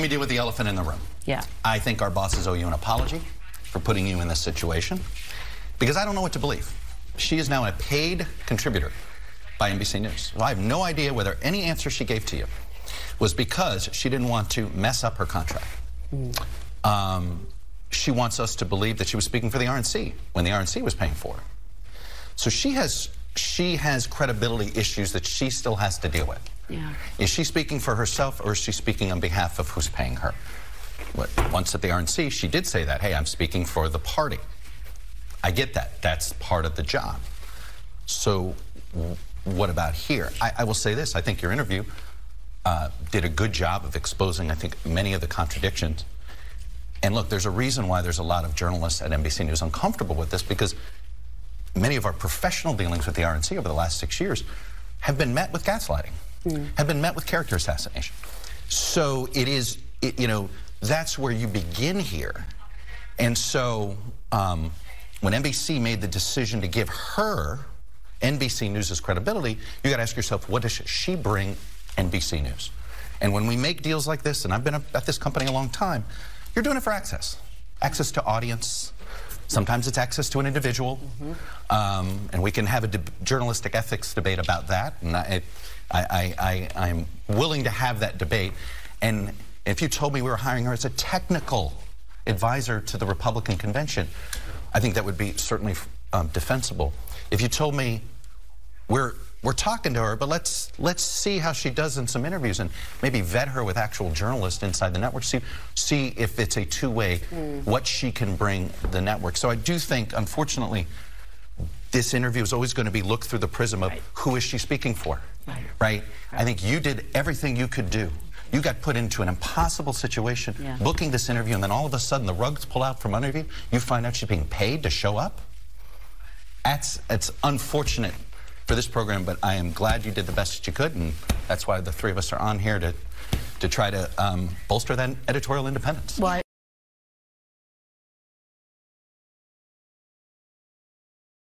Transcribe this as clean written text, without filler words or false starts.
Let me deal with the elephant in the room. Yeah. I think our bosses owe you an apology for putting you in this situation, because I don't know what to believe. She is now a paid contributor by NBC News. So I have no idea whether any answer she gave to you was because she didn't want to mess up her contract. She wants us to believe that she was speaking for the RNC when the RNC was paying for her. So she has credibility issues that she still has to deal with. Yeah. Is she speaking for herself, or is she speaking on behalf of who's paying her? Once at the RNC, she did say that, hey, I'm speaking for the party. I get that. That's part of the job. So what about here? I will say this. I think your interview did a good job of exposing, I think, many of the contradictions. And look, there's a reason why there's a lot of journalists at NBC News uncomfortable with this, because many of our professional dealings with the RNC over the last 6 years have been met with gaslighting, have been met with character assassination. So it is, you know, that's where you begin here. And so when NBC made the decision to give her NBC News' credibility, you got to ask yourself, what does she bring NBC News? And when we make deals like this, and I've been at this company a long time, you're doing it for access to audience. Sometimes it's access to an individual, and we can have a journalistic ethics debate about that. And I'm willing to have that debate. And if you told me we were hiring her as a technical advisor to the Republican convention, I think that would be certainly defensible. If you told me we're talking to her, but let's see how she does in some interviews and maybe vet her with actual journalists inside the network, see if it's a two-way, what she can bring the network. So I do think, unfortunately, this interview is always going to be looked through the prism of who is she speaking for, right? I think you did everything you could do. You got put into an impossible situation, booking this interview, and then all of a sudden the rugs pull out from under you. You find out she's being paid to show up. It's unfortunate for this program, but I am glad you did the best that you could, and that's why the three of us are on here to try to bolster that editorial independence. Well,